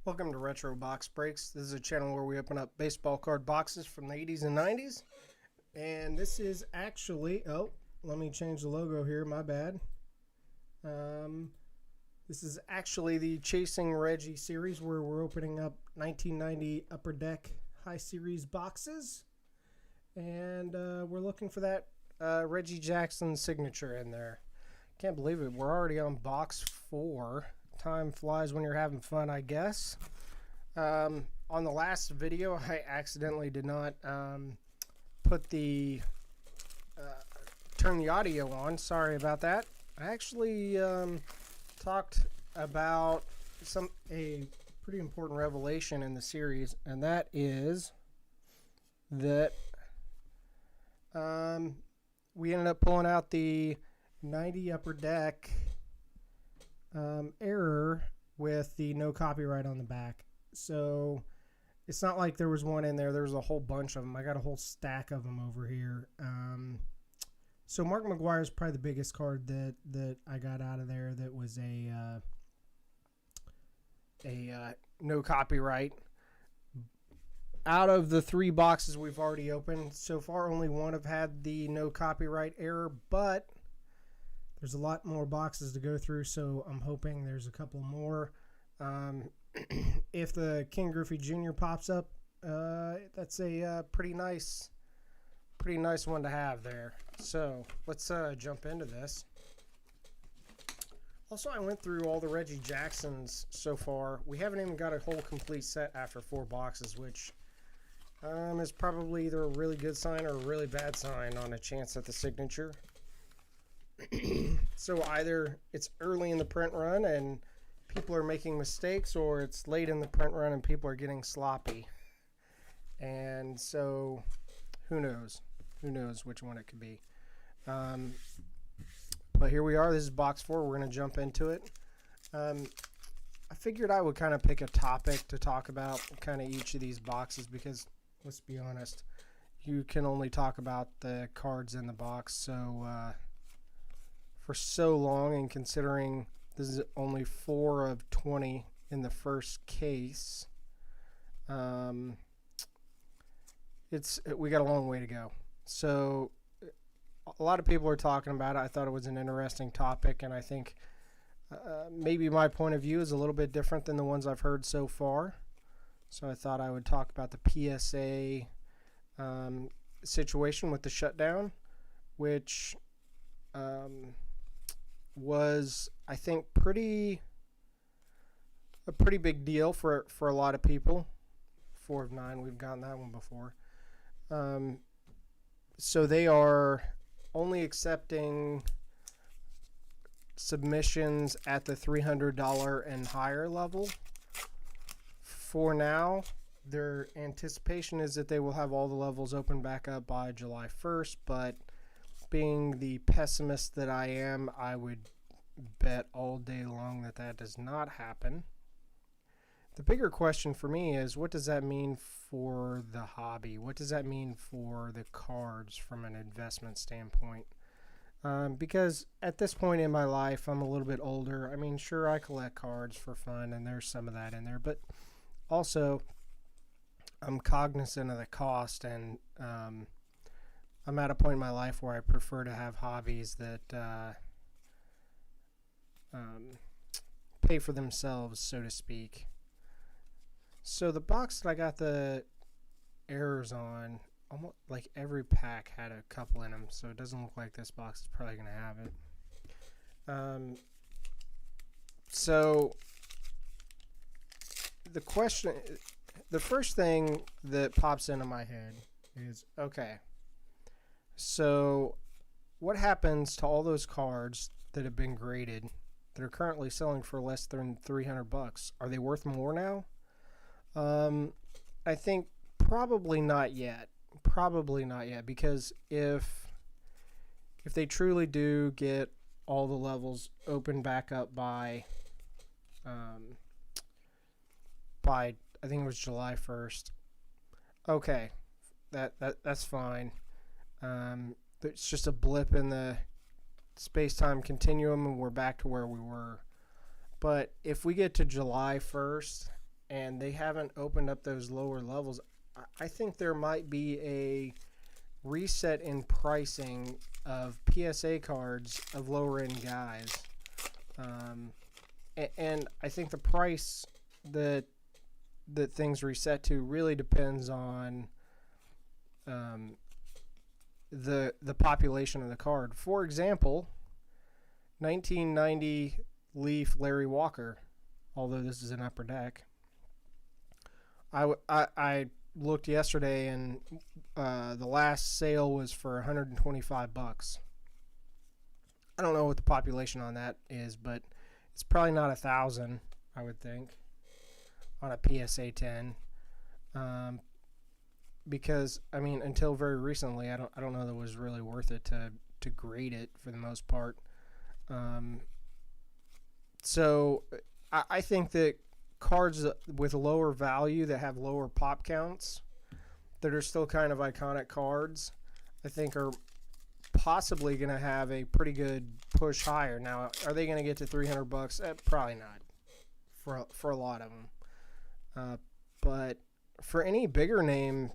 Welcome to RetroBoxBreaks. This is a channel where we open up baseball card boxes from the 80s and 90s. And this is actually, let me change the logo here, my bad. This is actually the Chasing Reggie series where we're opening up 1990 Upper Deck High Series boxes. And we're looking for that Reggie Jackson signature in there. Can't believe it. We're already on box 4. Time flies when you're having fun, I guess. On the last video, I accidentally did not put the turn the audio on. Sorry about that. I actually talked about a pretty important revelation in the series, and that is that we ended up pulling out the 90 Upper Deck error with the no copyright on the back. So it's not like there was one in there. There was a whole bunch of them. I got a whole stack of them over here. So Mark McGwire is probably the biggest card that I got out of there that was a no copyright. Out of the 3 boxes we've already opened so far, only one have had the no copyright error, but there's a lot more boxes to go through, so I'm hoping there's a couple more. If the King Griffey Jr. pops up, that's a pretty nice one to have there. So let's jump into this. Also, I went through all the Reggie Jacksons so far. We haven't even got a whole complete set after 4 boxes, which is probably either a really good sign or a really bad sign on a chance at the signature. So either it's early in the print run and people are making mistakes, or it's late in the print run and people are getting sloppy. And so who knows? Who knows which one it could be. But here we are. This is box 4. We're going to jump into it. I figured I would kind of pick a topic to talk about kind of each of these boxes because, let's be honest, you can only talk about the cards in the box. So for so long, and considering this is only 4 of 20 in the first case, we got a long way to go. So a lot of people are talking about it. I thought it was an interesting topic, and I think maybe my point of view is a little bit different than the ones I've heard so far. So I thought I would talk about the PSA situation with the shutdown, which was, I think, a pretty big deal for a lot of people. 4 of 9, we've gotten that one before. So they are only accepting submissions at the $300 and higher level. For now, their anticipation is that they will have all the levels open back up by July 1st, but being the pessimist that I am, I would bet all day long that that does not happen. The bigger question for me is, what does that mean for the hobby? What does that mean for the cards from an investment standpoint? Because at this point in my life, I'm a little bit older. I mean, sure, I collect cards for fun, and there's some of that in there, but also I'm cognizant of the cost, and I'm at a point in my life where I prefer to have hobbies that pay for themselves, so to speak. So the box that I got the errors on, almost like every pack had a couple in them, so it doesn't look like this box is probably going to have it. So the first thing that pops into my head is, okay, so what happens to all those cards that have been graded that are currently selling for less than $300? Are they worth more now? I think probably not yet. Probably not yet, because if they truly do get all the levels open back up by I think it was July 1st. Okay, that's fine. It's just a blip in the space-time continuum, and we're back to where we were. But if we get to July 1st and they haven't opened up those lower levels. I think there might be a reset in pricing of PSA cards of lower end guys. And I think the price that things reset to really depends on the population of the card. For example, 1990 Leaf Larry Walker, although this is an upper deck. I looked yesterday, and the last sale was for $125. I don't know what the population on that is, but it's probably not 1,000, I would think, on a PSA 10. Because I mean, until very recently, I don't know that it was really worth it to grade it for the most part. So I think that cards with lower value that have lower pop counts that are still kind of iconic cards, I think are possibly going to have a pretty good push higher. Now, are they going to get to $300? Probably not for a lot of them. But for any bigger name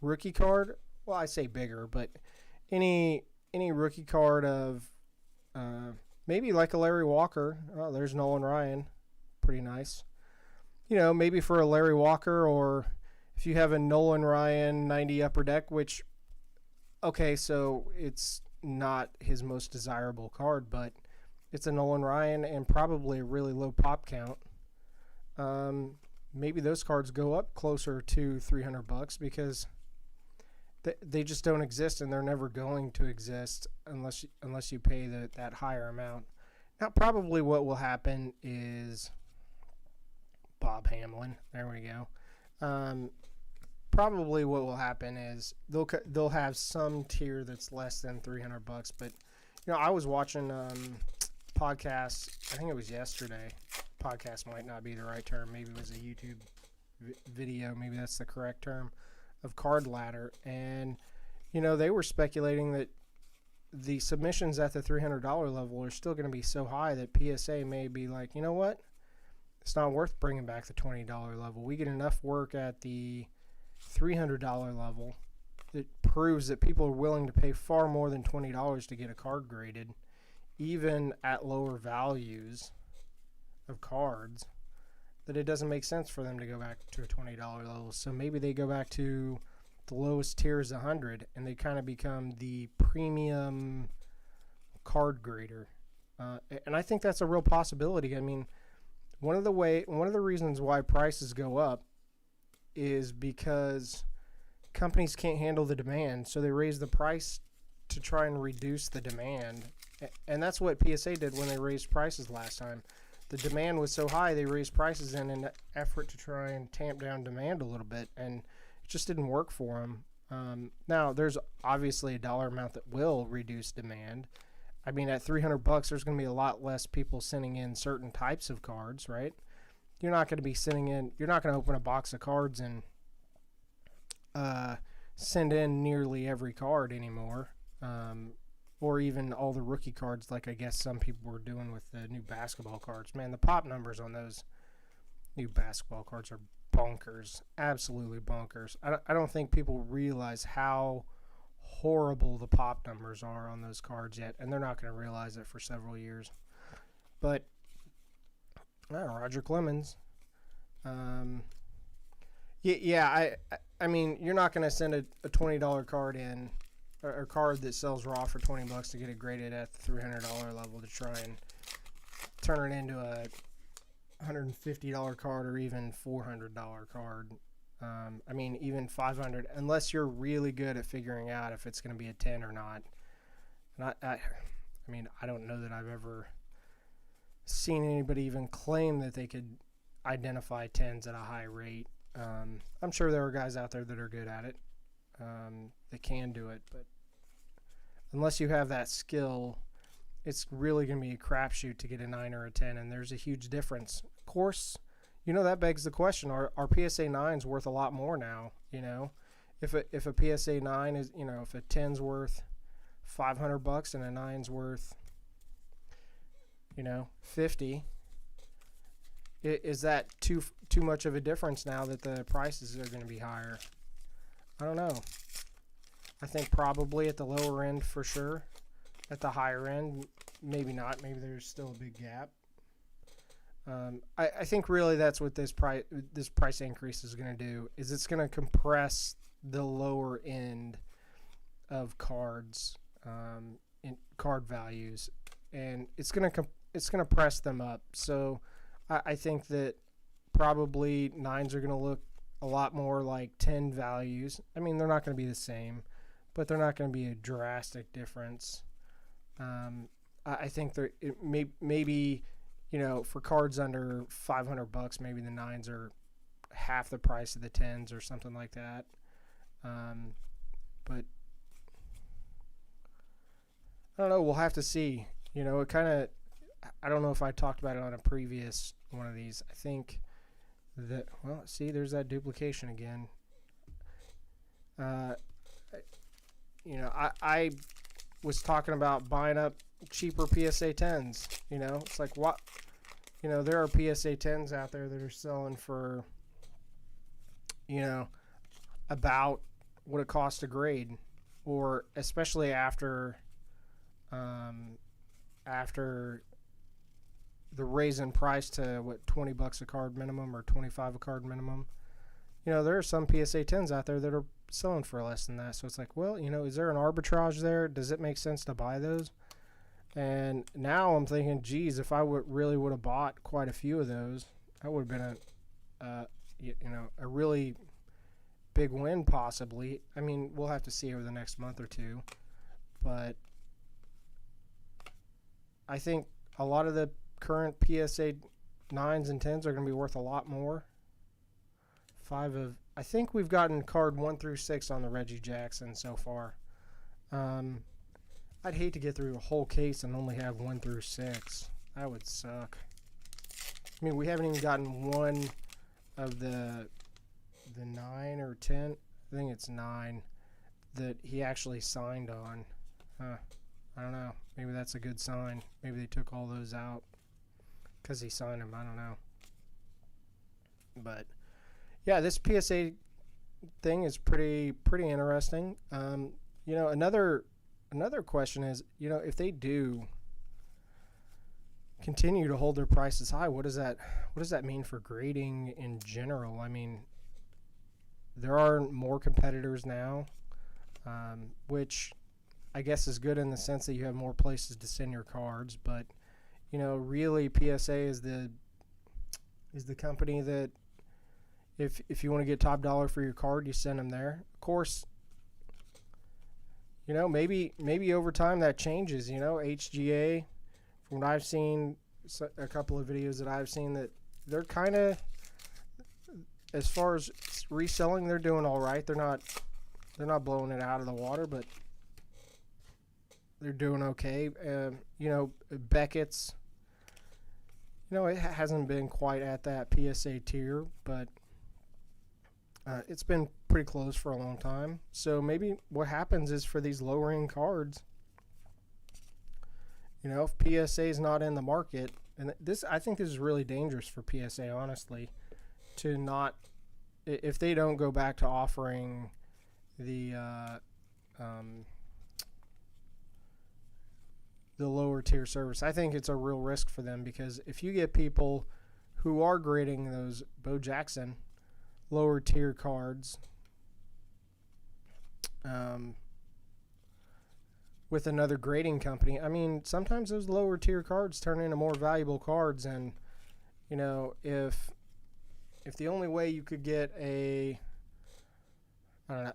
rookie card, well, I say bigger, but any rookie card of maybe like a Larry Walker. Oh, there's Nolan Ryan, pretty nice. You know, maybe for a Larry Walker, or if you have a Nolan Ryan 90 upper deck, which, okay, so it's not his most desirable card, but it's a Nolan Ryan and probably a really low pop count. Maybe those cards go up closer to $300 because they just don't exist, and they're never going to exist unless you pay that higher amount. Now, probably what will happen is Bob Hamlin. There we go. Probably what will happen is they'll have some tier that's less than $300. But you know, I was watching podcasts. I think it was yesterday. Podcast might not be the right term. Maybe it was a YouTube video. Maybe that's the correct term, of Card Ladder. And you know, they were speculating that the submissions at the $300 level are still going to be so high that PSA may be like, you know what? It's not worth bringing back the $20 level. We get enough work at the $300 level that proves that people are willing to pay far more than $20 to get a card graded, even at lower values of cards, that it doesn't make sense for them to go back to a $20 level. So maybe they go back to the lowest tier is 100, and they kind of become the premium card grader. And I think that's a real possibility. I mean, one of the reasons why prices go up is because companies can't handle the demand, so they raise the price to try and reduce the demand. And that's what PSA did when they raised prices last time. The demand was so high, they raised prices in an effort to try and tamp down demand a little bit, and it just didn't work for them. Now, there's obviously a dollar amount that will reduce demand. I mean, at $300, there's going to be a lot less people sending in certain types of cards, right? You're not going to open a box of cards and send in nearly every card anymore, or even all the rookie cards like I guess some people were doing with the new basketball cards. Man, the pop numbers on those new basketball cards are bonkers, absolutely bonkers. I don't think people realize how horrible the pop numbers are on those cards yet, and they're not going to realize it for several years. But Roger Clemens. I mean, you're not going to send a $20 card in, or a card that sells raw for $20 to get it graded at the $300 level to try and turn it into a $150 card or even $400 card. I mean, even $500, unless you're really good at figuring out if it's going to be a 10 or not. And I mean, I don't know that I've ever seen anybody even claim that they could identify 10s at a high rate. I'm sure there are guys out there that are good at it, that can do it, but unless you have that skill, it's really going to be a crapshoot to get a 9 or a 10, and there's a huge difference. Of course, you know, that begs the question, are PSA 9s worth a lot more now? You know, if a PSA 9 is, you know, if a 10's worth $500 and a 9's worth, you know, $50, Is that too much of a difference now that the prices are going to be higher? I don't know. I think probably at the lower end for sure. At the higher end, maybe not. Maybe there's still a big gap. I think really that's what this price increase is going to do. Is it's going to compress the lower end of cards, in card values, and it's going to press them up. So I think that probably 9s are going to look a lot more like 10 values. I mean, they're not going to be the same, but they're not going to be a drastic difference. I think maybe, you know, for cards under $500, maybe the 9s are half the price of the 10s or something like that. But I don't know. We'll have to see. You know, it kind of, I don't know if I talked about it on a previous one of these. I think that, well, see, there's that duplication again. You know, I was talking about buying up cheaper PSA 10s. You know, it's like, what? You know, there are PSA 10s out there that are selling for, you know, about what it costs to grade, or especially after the raise in price to what, $20 a card minimum or $25 a card minimum. You know, there are some PSA 10s out there that are selling for less than that. So it's like, well, you know, is there an arbitrage there? Does it make sense to buy those? And now I'm thinking, geez, if I really would have bought quite a few of those, that would have been a really big win possibly. I mean, we'll have to see over the next month or two, but I think a lot of the current PSA 9s and 10s are going to be worth a lot more. I think we've gotten card 1 through 6 on the Reggie Jackson so far. I'd hate to get through a whole case and only have 1 through 6. That would suck. I mean, we haven't even gotten one of the 9 or 10. I think it's 9 that he actually signed on. I don't know. Maybe that's a good sign. Maybe they took all those out because he signed them. I don't know. But yeah, this PSA thing is pretty interesting. You know, another question is, you know, if they do continue to hold their prices high, what does that mean for grading in general? I mean, there are more competitors now, which I guess is good in the sense that you have more places to send your cards. But you know, really, PSA is the company that if you want to get top dollar for your card, you send them there. Of course, you know, maybe over time that changes. You know, HGA, from what I've seen, a couple of videos that I've seen, that they're kind of, as far as reselling, they're doing all right. They're not blowing it out of the water, but they're doing okay. You know, Beckett's, you know, it hasn't been quite at that PSA tier, but it's been pretty close for a long time. So maybe what happens is, for these lower end cards, you know, if PSA is not in the market, and I think this is really dangerous for PSA, honestly, to not, if they don't go back to offering the lower tier service. I think it's a real risk for them, because if you get people who are grading those Bo Jackson lower tier cards with another grading company, I mean, sometimes those lower tier cards turn into more valuable cards. And you know, if the only way you could get a, I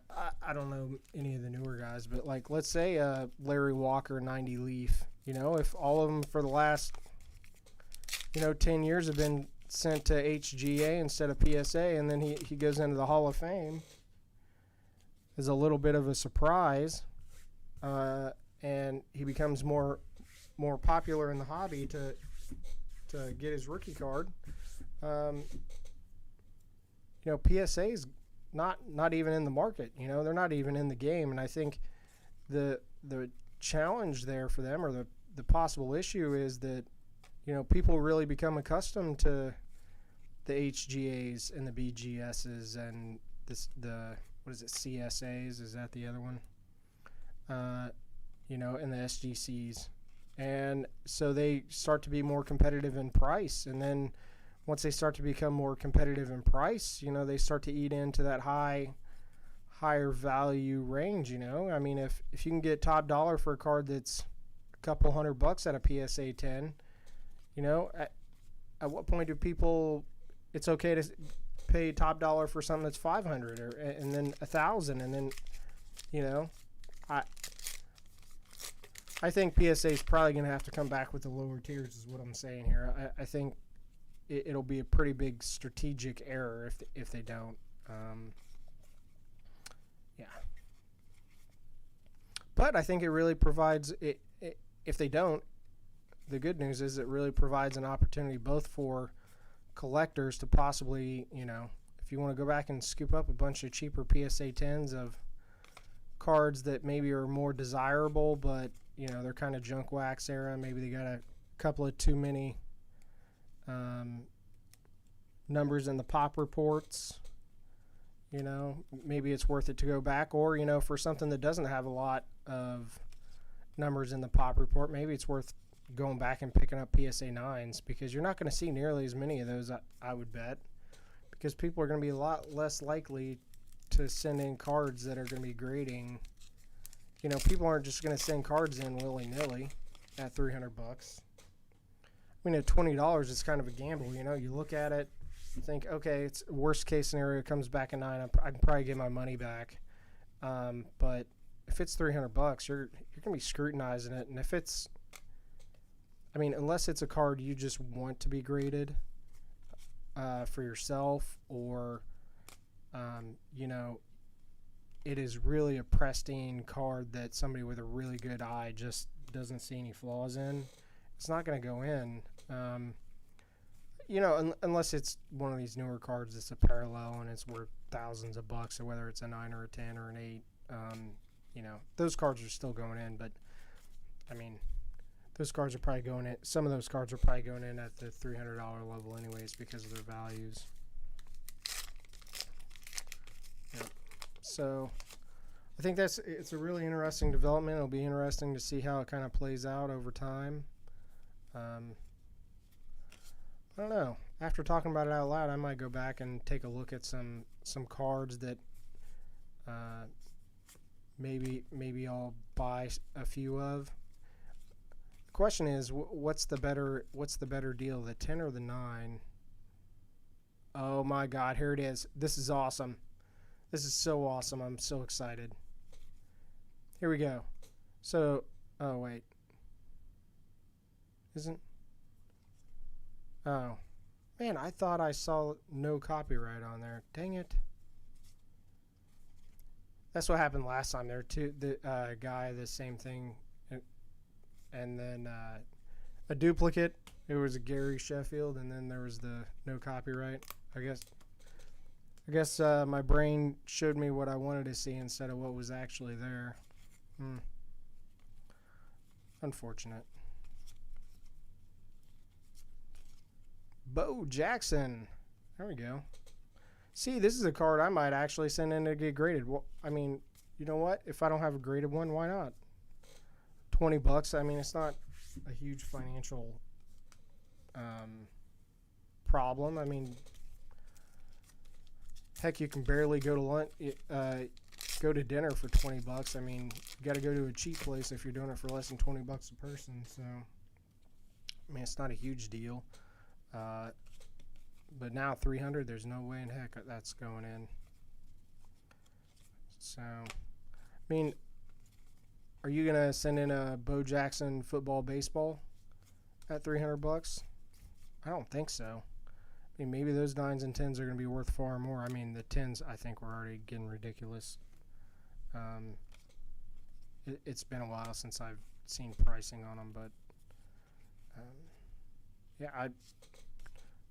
don't know any of the newer guys, but like, let's say Larry Walker 90 Leaf, you know, if all of them for the last, you know, 10 years have been sent to HGA instead of PSA, and then he goes into the Hall of Fame, is a little bit of a surprise, and he becomes more popular in the hobby to get his rookie card. You know, PSA is not even in the market. You know, they're not even in the game, and I think the challenge there for them, or the possible issue, is that, you know, people really become accustomed to the HGAs and the BGSs and the what is it, CSAs? Is that the other one? You know, and the SGCs. And so they start to be more competitive in price. And then once they start to become more competitive in price, you know, they start to eat into that higher value range, you know. I mean, if you can get top dollar for a card that's a couple $100 at a PSA 10, you know, at what point do people, it's okay to pay top dollar for something that's 500 and then 1,000, and then, you know, I think PSA is probably going to have to come back with the lower tiers, is what I'm saying here. I think it'll be a pretty big strategic error if they don't. Yeah. But I think it really provides, if they don't, the good news is it really provides an opportunity both for collectors to possibly, you know, if you want to go back and scoop up a bunch of cheaper PSA 10s of cards that maybe are more desirable, but, you know, they're kind of junk wax era. Maybe they got a couple of too many numbers in the pop reports. You know, maybe it's worth it to go back. Or, you know, for something that doesn't have a lot of numbers in the pop report, maybe it's worth going back and picking up PSA 9s, because you're not going to see nearly as many of those, I would bet, because people are going to be a lot less likely to send in cards that are going to be grading. You know, people aren't just going to send cards in willy-nilly at $300. I mean, at $20, it's kind of a gamble. You know, you look at it, you think, okay, it's worst case scenario, it comes back at 9, I can probably get my money back. But if it's $300, you're going to be scrutinizing it. And if it's, I mean, unless it's a card you just want to be graded for yourself, or, you know, it is really a pristine card that somebody with a really good eye just doesn't see any flaws in, it's not going to go in. You know, unless it's one of these newer cards that's a parallel and it's worth thousands of bucks, or whether it's a 9 or a 10 or an 8. You know, those cards are still going in, but, I mean, those cards are probably going in. Some of those cards are probably going in at the $300 level anyways because of their values. Yep. So I think it's a really interesting development. It'll be interesting to see how it kind of plays out over time. I don't know. After talking about it out loud, I might go back and take a look at some cards that maybe I'll buy a few of. The question is, what's the better deal, the 10 or the 9? Oh my God, here it is. This is awesome. This is so awesome. I'm so excited. Here we go. So, oh wait. Oh. Man, I thought I saw no copyright on there. Dang it. That's what happened last time. There too, the guy, the same thing, and then a duplicate. It was a Gary Sheffield, and then there was the no copyright. I guess my brain showed me what I wanted to see instead of what was actually there. Unfortunate. Bo Jackson. There we go. See, this is a card I might actually send in to get graded. Well, I mean, you know what? If I don't have a graded one, why not? $20. I mean, it's not a huge financial problem. I mean, heck, you can barely go to lunch, go to dinner for $20. I mean, you got to go to a cheap place if you're doing it for less than $20 a person. So, I mean, it's not a huge deal. But now $300, there's no way in heck that's going in. So, I mean, are you gonna send in a Bo Jackson football baseball at $300? I don't think so. I mean, maybe those 9s and 10s are gonna be worth far more. I mean, the 10s I think were already getting ridiculous. It's been a while since I've seen pricing on them, but yeah, I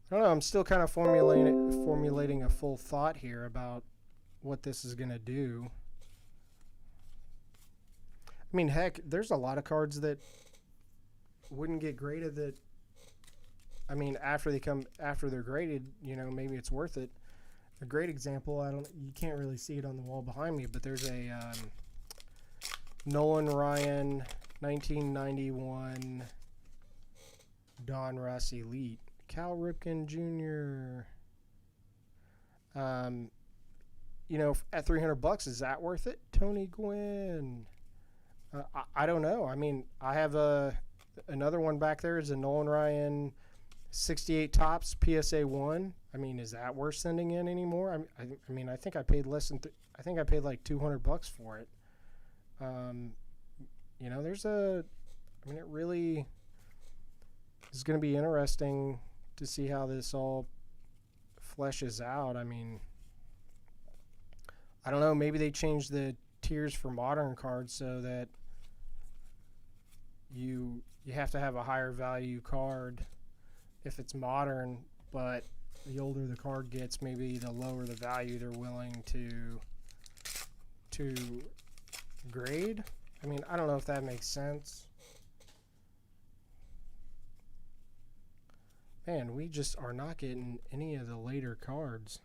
don't know. I'm still kind of formulating a full thought here about what this is going to do. I mean, heck, there's a lot of cards that wouldn't get graded that I mean, after they're graded, maybe it's worth it. A great example, you can't really see it on the wall behind me, but there's a Nolan Ryan 1991 Don Russ Elite. Cal Ripken Jr. At $300, is that worth it? Tony Gwynn. I don't know. I mean, I have another one back there is a Nolan Ryan 68 Topps PSA 1. I mean, is that worth sending in anymore? I mean, I think I paid less than I think I paid like $200 for it. It really is going to be interesting to see how this all fleshes out. I mean, I don't know. Maybe they changed the tiers for modern cards so that you have to have a higher value card if it's modern, but the older the card gets, maybe the lower the value they're willing to grade. I mean, I don't know if that makes sense. Man, we just are not getting any of the later cards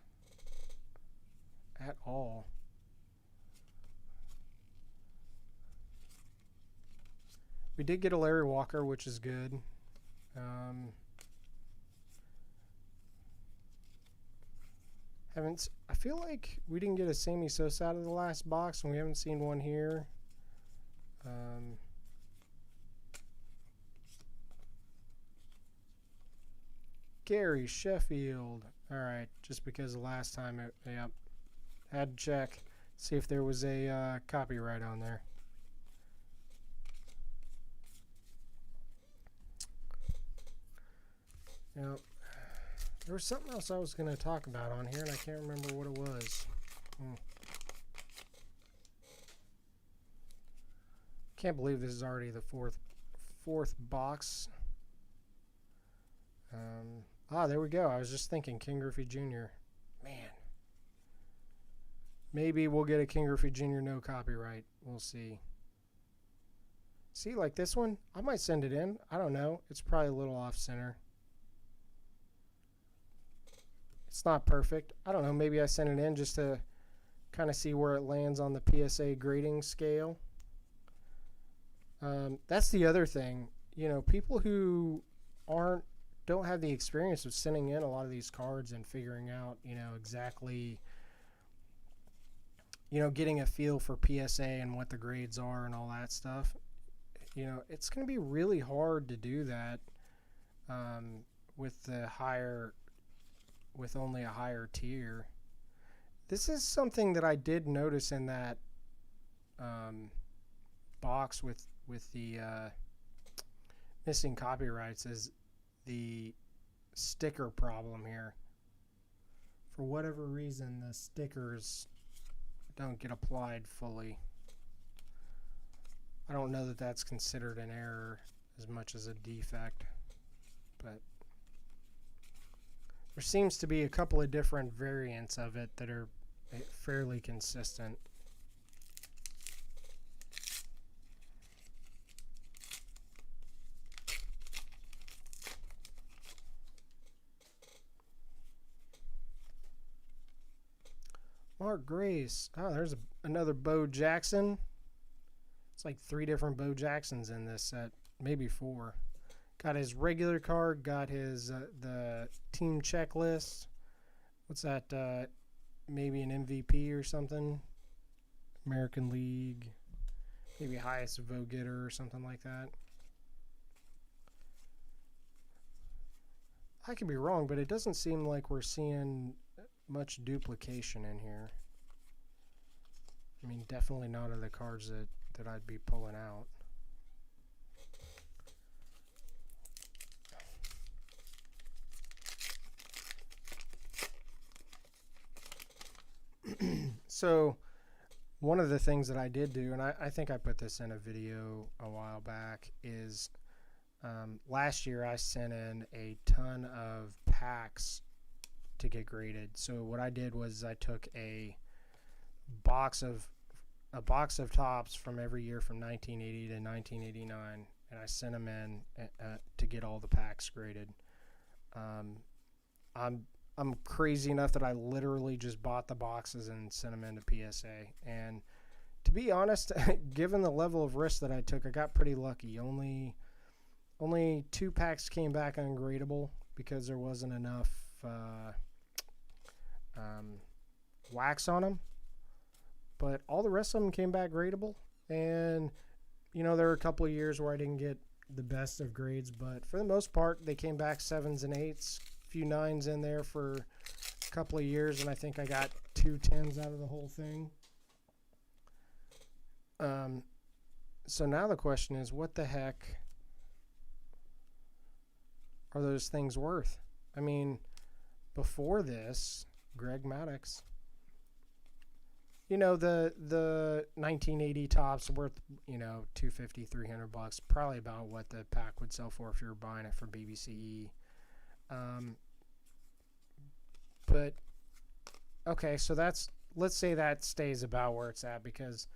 at all. We did get a Larry Walker, which is good. I feel like we didn't get a Sammy Sosa out of the last box, and we haven't seen one here. Gary Sheffield. All right, just because the last time had to check, see if there was a copyright on there. Now, there was something else I was going to talk about on here, and I can't remember what it was. Can't believe this is already the fourth box. There we go. I was just thinking King Griffey Jr. Man. Maybe we'll get a King Griffey Jr. no copyright. We'll see. See, like this one, I might send it in. I don't know. It's probably a little off center. It's not perfect. I don't know. Maybe I send it in just to kind of see where it lands on the PSA grading scale. That's the other thing. People who don't have the experience of sending in a lot of these cards and figuring out, exactly, getting a feel for PSA and what the grades are and all that stuff. It's going to be really hard to do that with only a higher tier. This is something that I did notice in that box with the missing copyrights is the sticker problem here. For whatever reason, the stickers don't get applied fully. I don't know that that's considered an error as much as a defect, but there seems to be a couple of different variants of it that are fairly consistent. Mark Grace. Oh, there's another Bo Jackson. It's like 3 different Bo Jacksons in this set, maybe 4. Got his regular card, got his the team checklist. What's that? Maybe an MVP or something. American League. Maybe highest vote getter or something like that. I could be wrong, but it doesn't seem like we're seeing much duplication in here. I mean, definitely not of the cards that I'd be pulling out. So one of the things that I did do, and I think I put this in a video a while back, is last year I sent in a ton of packs to get graded. So what I did was I took a box of tops from every year from 1980 to 1989, and I sent them in to get all the packs graded. I'm I'm crazy enough that I literally just bought the boxes and sent them into PSA. And to be honest, given the level of risk that I took, I got pretty lucky. Only 2 packs came back ungradable because there wasn't enough wax on them. But all the rest of them came back gradable. And, there were a couple of years where I didn't get the best of grades. But for the most part, they came back 7s and 8s. A few 9s in there for a couple of years. And I think I got 2 10s out of the whole thing. So now the question is, what the heck are those things worth? I mean, before this, Greg Maddox, the 1980 tops worth, $250, $300, probably about what the pack would sell for if you were buying it for BBCE. But okay, so let's say that stays about where it's at, because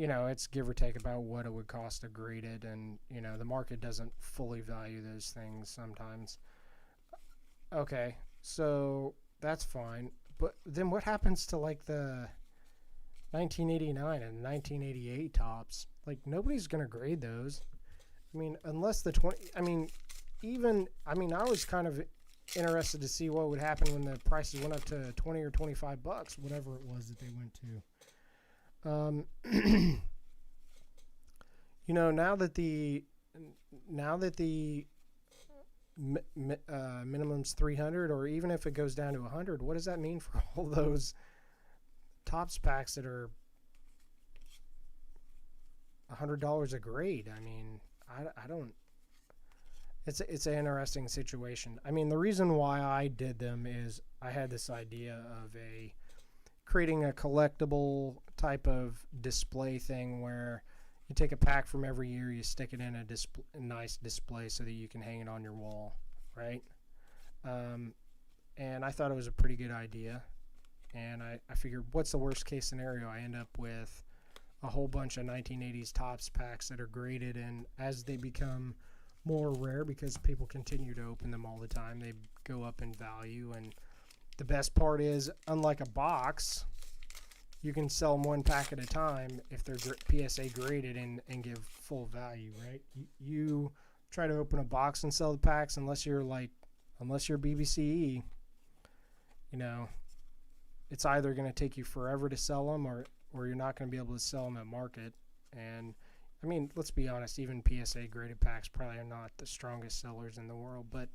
it's give or take about what it would cost to grade it, and the market doesn't fully value those things sometimes. Okay, so that's fine, but then what happens to like the 1989 and 1988 tops? Like, nobody's gonna grade those. I mean, unless the 20. I was kind of interested to see what would happen when the prices went up to $20 or $25, whatever it was that they went to. Now that the minimum's 300, or even if it goes down to 100, what does that mean for all those tops packs that are $100 a grade? I mean, I don't. It's an interesting situation. I mean, the reason why I did them is I had this idea of creating a collectible type of display thing where you take a pack from every year, you stick it in a nice display so that you can hang it on your wall, right? And I thought it was a pretty good idea. And I figured, what's the worst case scenario? I end up with a whole bunch of 1980s tops packs that are graded, and as they become more rare, because people continue to open them all the time, they go up in value. And the best part is, unlike a box, you can sell them 1 pack at a time if they're PSA graded and give full value, right? You try to open a box and sell the packs, unless you're BBCE, it's either going to take you forever to sell them, or you're not going to be able to sell them at market. And I mean, let's be honest, even PSA graded packs probably are not the strongest sellers in the world, but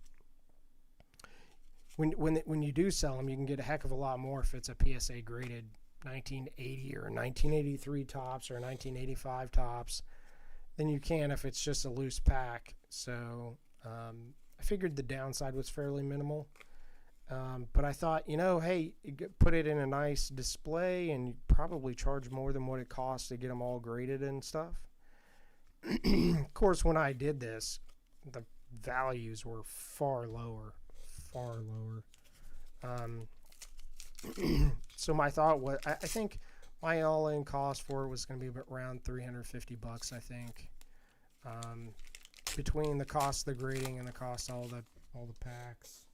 when you do sell them, you can get a heck of a lot more if it's a PSA graded 1980 or 1983 tops or 1985 tops than you can if it's just a loose pack. So I figured the downside was fairly minimal. But I thought, hey, you put it in a nice display and you probably charge more than what it costs to get them all graded and stuff. Of course, when I did this, the values were far lower. So my thought was, I think my all-in cost for it was going to be around $350, I think, between the cost of the grading and the cost of all the packs.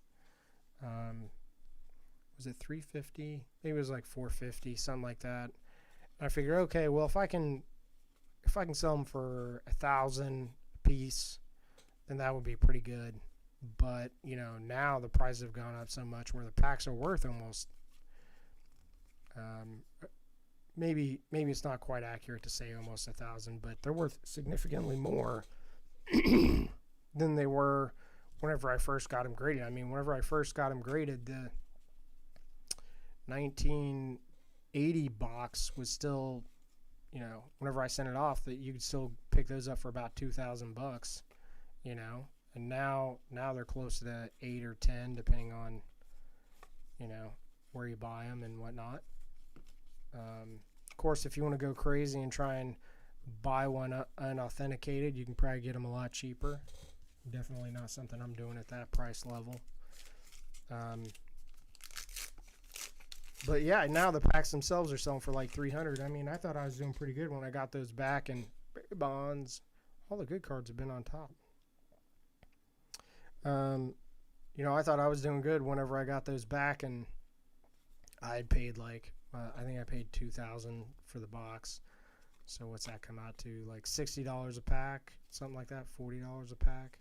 Was it $350? Maybe it was like $450, something like that. And I figured, okay, well, if I can sell them for $1,000 a piece, then that would be pretty good. But now the prices have gone up so much where the packs are worth almost. Maybe it's not quite accurate to say almost $1,000, but they're worth significantly more than they were whenever I first got them graded. I mean, whenever I first got them graded, the 1980 box was still, whenever I sent it off, that you could still pick those up for about $2,000, and now they're close to 8 or 10, depending on, where you buy them and whatnot. Of course, if you want to go crazy and try and buy one unauthenticated, you can probably get them a lot cheaper. Definitely not something I'm doing at that price level. But yeah, now the packs themselves are selling for like $300. I mean, I thought I was doing pretty good when I got those back, and Bonds, all the good cards have been on top. You know, I thought I was doing good whenever I got those back, and I had paid like I think I paid $2,000 for the box. So what's that come out to? Like $60 a pack, something like that. $40 a pack.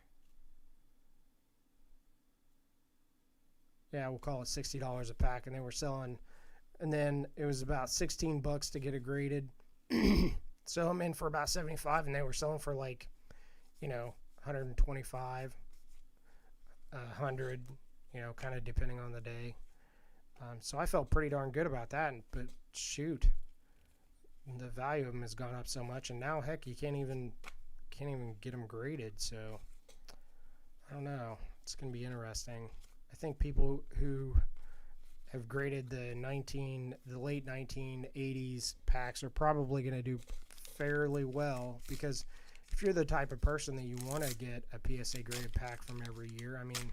Yeah, we'll call it $60 a pack, and they were selling. And then it was about $16 to get it graded. So I'm in for about 75, and they were selling for like, 125, 100, kind of depending on the day. So I felt pretty darn good about that. But shoot, the value of them has gone up so much, and now heck, you can't even get them graded. So I don't know. It's gonna be interesting. I think people who have graded the late 1980s packs are probably going to do fairly well, because if you're the type of person that you want to get a PSA graded pack from every year, I mean,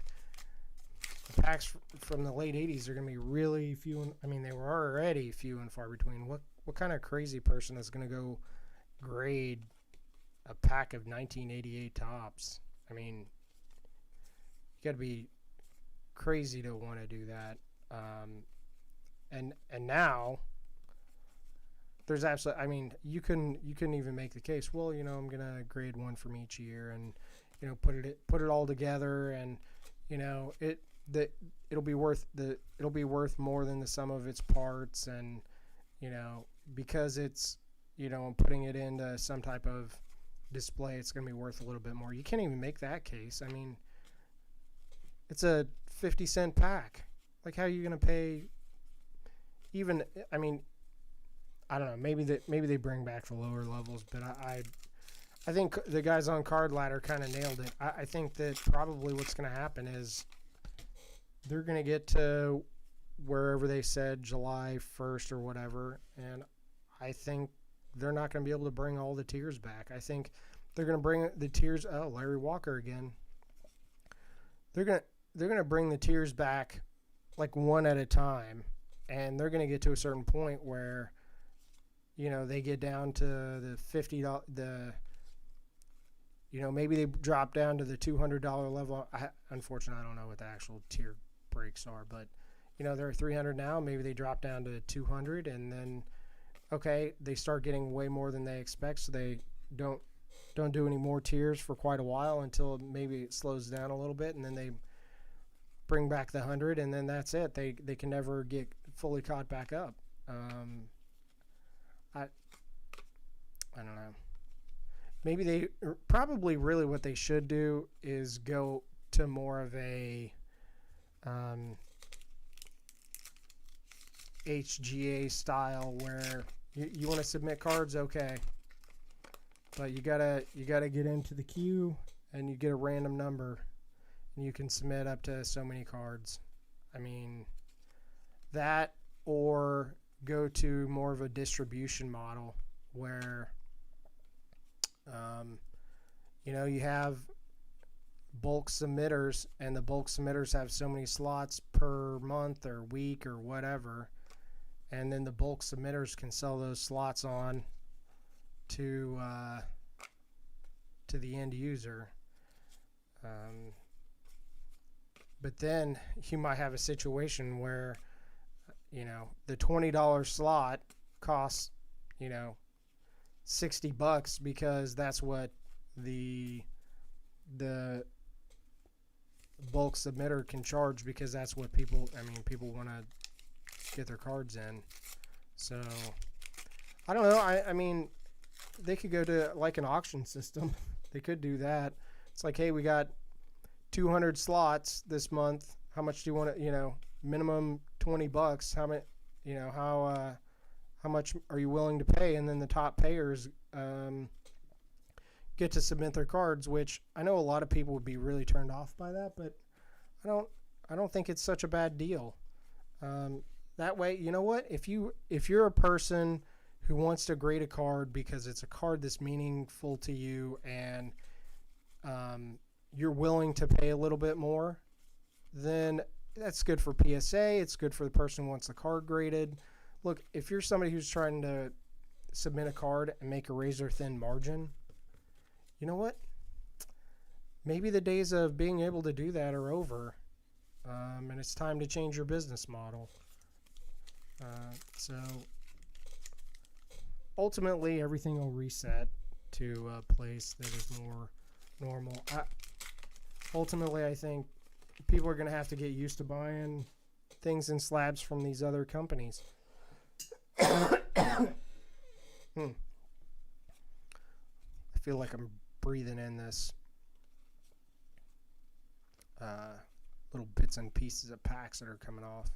the packs from the late 80s are going to be really few. They were already few and far between. What kind of crazy person is going to go grade a pack of 1988 tops? I mean, you got to be crazy to want to do that. And now there's absolutely, you can even make the case, well, I'm gonna grade one from each year, and put it all together, and it'll be worth more than the sum of its parts, and because it's I'm putting it into some type of display, it's gonna be worth a little bit more. You can't even make that case. I mean, it's a 50-cent pack. Like, how are you going to pay even, I don't know, maybe they bring back the lower levels, but I think the guys on Card Ladder kind of nailed it. I think that probably what's going to happen is they're going to get to wherever they said July 1st or whatever, and I think they're not going to be able to bring all the tiers back. I think they're going to bring the tiers, Larry Walker again. They're going to bring the tiers back like one at a time, and they're going to get to a certain point where they get down to the $50, maybe they drop down to the $200 level. Unfortunately, I don't know what the actual tier breaks are, but they're 300 now. Maybe they drop down to 200, and then they start getting way more than they expect, so they don't do any more tiers for quite a while until maybe it slows down a little bit, and then they bring back the 100, and then that's it. They can never get fully caught back up. I don't know. Maybe they probably really what they should do is go to more of a HGA style, where you want to submit cards, okay, but you gotta get into the queue, and you get a random number, and you can submit up to so many cards. That, or go to more of a distribution model where you have bulk submitters, and the bulk submitters have so many slots per month or week or whatever, and then the bulk submitters can sell those slots on to the end user. But then you might have a situation where the $20 slot costs $60 because that's what the bulk submitter can charge, because that's what people want to get their cards in. So I don't know. They could go to like an auction system. They could do that. It's like, hey, we got 200 slots this month. How much do you want to, minimum $20. How much are you willing to pay? And then the top payers get to submit their cards, which I know a lot of people would be really turned off by that, but I don't think it's such a bad deal. That way, you know what? If you're a person who wants to grade a card because it's a card that's meaningful to you, and you're willing to pay a little bit more, then that's good for PSA. It's good for the person who wants the card graded. Look, if you're somebody who's trying to submit a card and make a razor thin margin, you know what? maybe the days of being able to do that are over, and it's time to change your business model. So ultimately, everything will reset to a place that is more normal. Ultimately, I think people are going to have to get used to buying things in slabs from these other companies. I feel like I'm breathing in this little bits and pieces of packs that are coming off.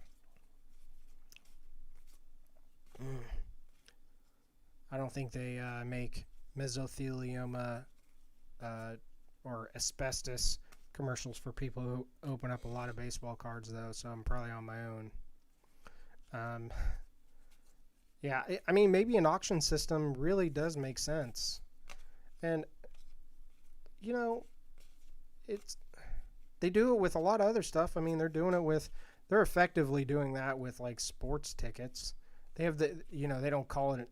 I don't think they make mesothelioma or asbestos commercials for people who open up a lot of baseball cards, though, so I'm probably on my own. Yeah, I mean, maybe an auction system really does make sense. And, you know, they do it with a lot of other stuff. I mean, they're effectively doing that with, like, sports tickets. They have they don't call it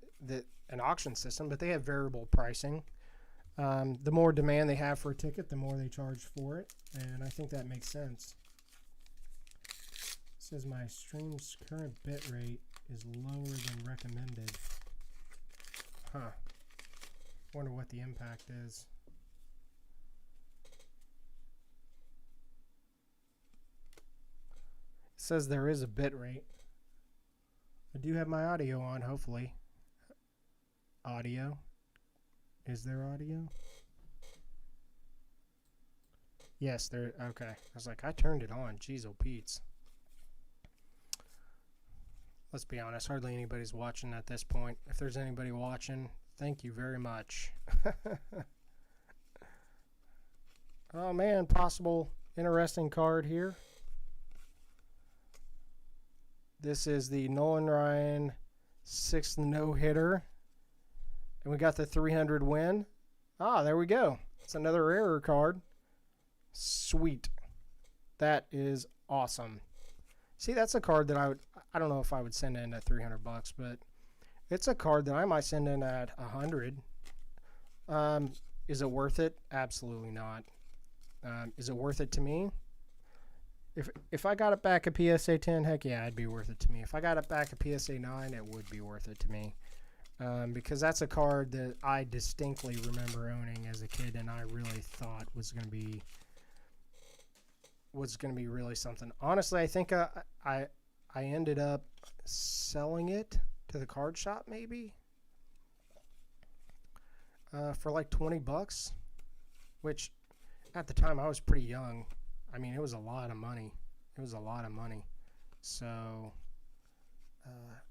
an auction system, but they have variable pricing. The more demand they have for a ticket, the more they charge for it, and I think that makes sense. It says my stream's current bit rate is lower than recommended. Huh. Wonder what the impact is. It says there is a bit rate. I do have my audio on, hopefully. Audio. Is there audio? Yes, there. Okay. I was like, I turned it on. Jeez, oh Pete's. Let's be honest, hardly anybody's watching at this point. If there's anybody watching, thank you very much. Oh man, possible interesting card here. This is the Nolan Ryan 6th no-hitter. And we got the 300 win. Ah, there we go. It's another rarer card. Sweet. That is awesome. See, that's a card that I don't know if I would send in at $300, but it's a card that I might send in at $100. Is it worth it? Absolutely not. Is it worth it to me? If I got it back at PSA 10, heck yeah, it'd be worth it to me. If I got it back at PSA 9, it would be worth it to me. Because that's a card that I distinctly remember owning as a kid, and I really thought was going to be really something. Honestly, I think I ended up selling it to the card shop maybe for like $20, which at the time I was pretty young. I mean, it was a lot of money. So.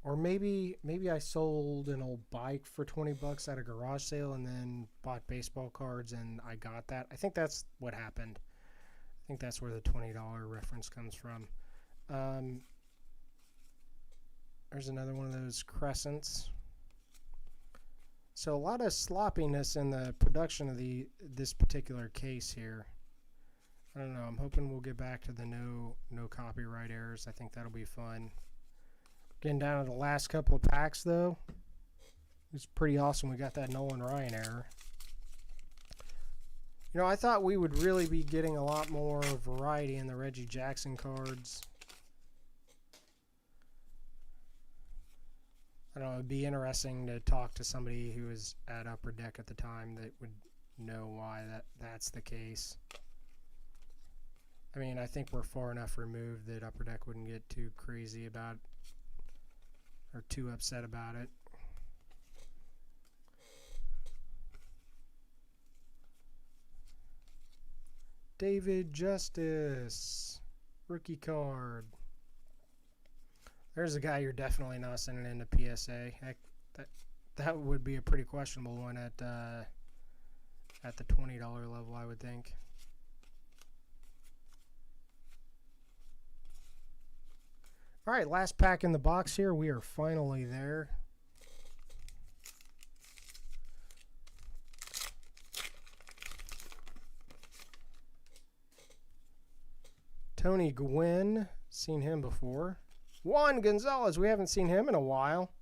Or maybe I sold an old bike for $20 at a garage sale and then bought baseball cards and I got that. I think that's what happened. I think that's where the $20 reference comes from. There's another one of those crescents. So a lot of sloppiness in the production of this particular case here. I don't know. I'm hoping we'll get back to the no copyright errors. I think that'll be fun. Getting down to the last couple of packs, though. It's pretty awesome. We got that Nolan Ryan error. You know, I thought we would really be getting a lot more variety in the Reggie Jackson cards. I don't know. It'd be interesting to talk to somebody who was at Upper Deck at the time that would know why that's the case. I mean, I think we're far enough removed that Upper Deck wouldn't get too crazy about it. Or too upset about it. David Justice, rookie card. There's a guy you're definitely not sending into PSA. Heck, that would be a pretty questionable one at the $20 level, I would think. All right, last pack in the box here. We are finally there. Tony Gwynn, seen him before. Juan Gonzalez, we haven't seen him in a while.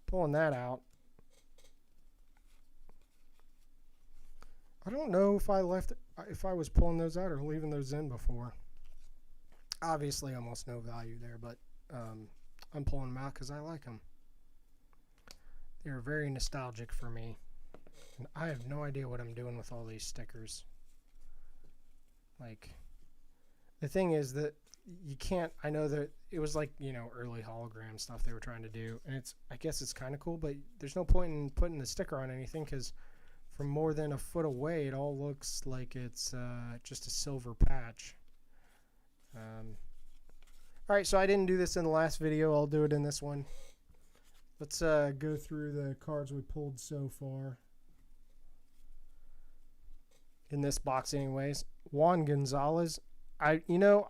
Pulling that out. I don't know if I was pulling those out or leaving those in before. Obviously, almost no value there, but I'm pulling them out because I like them. They're very nostalgic for me. And I have no idea what I'm doing with all these stickers. Like, the thing is that you can't, I know that it was like, you know, early hologram stuff they were trying to do. And I guess it's kind of cool, but there's no point in putting the sticker on anything because from more than a foot away, it all looks like it's just a silver patch. Alright, so I didn't do this in the last video. I'll do it in this one. Let's go through the cards we pulled so far. In this box anyways. Juan Gonzalez. I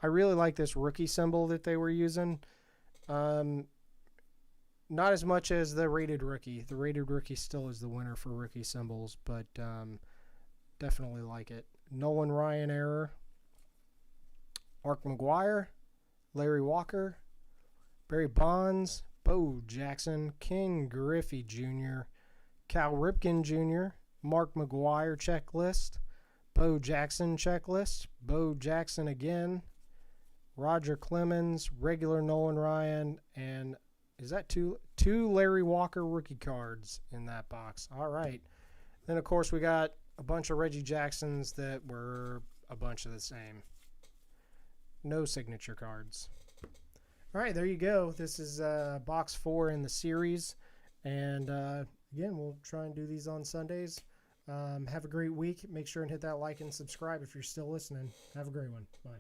really like this rookie symbol that they were using. Not as much as the rated rookie. The rated rookie still is the winner for rookie symbols, but definitely like it. Nolan Ryan error. Mark McGuire. Larry Walker, Barry Bonds, Bo Jackson, Ken Griffey Jr., Cal Ripken Jr., Mark McGuire checklist, Bo Jackson checklist, Bo Jackson again, Roger Clemens, regular Nolan Ryan, and is that two Larry Walker rookie cards in that box? All right. Then, of course, we got a bunch of Reggie Jacksons that were a bunch of the same. No signature cards. All right, there you go. This is box 4 in the series. And again, we'll try and do these on Sundays. Have a great week. Make sure and hit that like and subscribe if you're still listening. Have a great one. Bye.